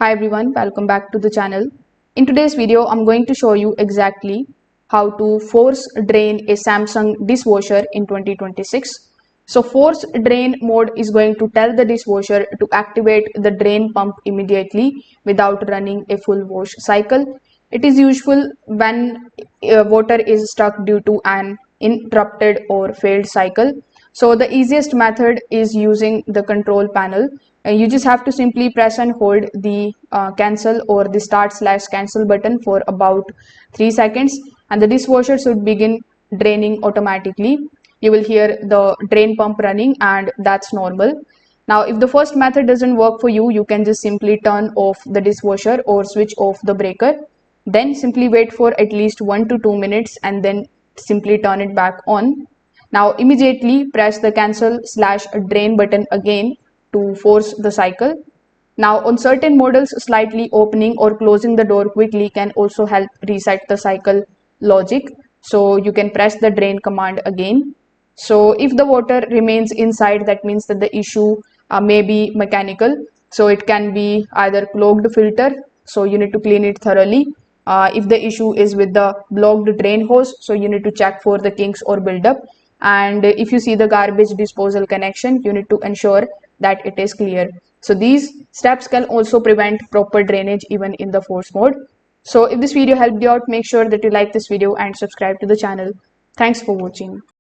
Hi everyone, welcome back to the channel. In today's video, I'm going to show you exactly how to force drain a Samsung dishwasher in 2026. So force drain mode is going to tell the dishwasher to activate the drain pump immediately without running a full wash cycle. It is useful when water is stuck due to an interrupted or failed cycle. So the easiest method is using the control panel. You just have to simply press and hold the cancel or the start/cancel button for about 3 seconds, and the dishwasher should begin draining automatically. You will hear the drain pump running, and that's normal. Now, if the first method doesn't work for you, you can just simply turn off the dishwasher or switch off the breaker. Then simply wait for at least 1 to 2 minutes and then simply turn it back on. Now immediately press the cancel/drain button again to force the cycle. Now on certain models, slightly opening or closing the door quickly can also help reset the cycle logic. So you can press the drain command again. So if the water remains inside, that means that the issue may be mechanical. So it can be either clogged filter, so you need to clean it thoroughly. If the issue is with the blocked drain hose, so you need to check for the kinks or buildup. And if you see the garbage disposal connection, you need to ensure that it is clear. So these steps can also prevent proper drainage even in the force mode. So if this video helped you out, make sure that you like this video and subscribe to the channel. Thanks for watching.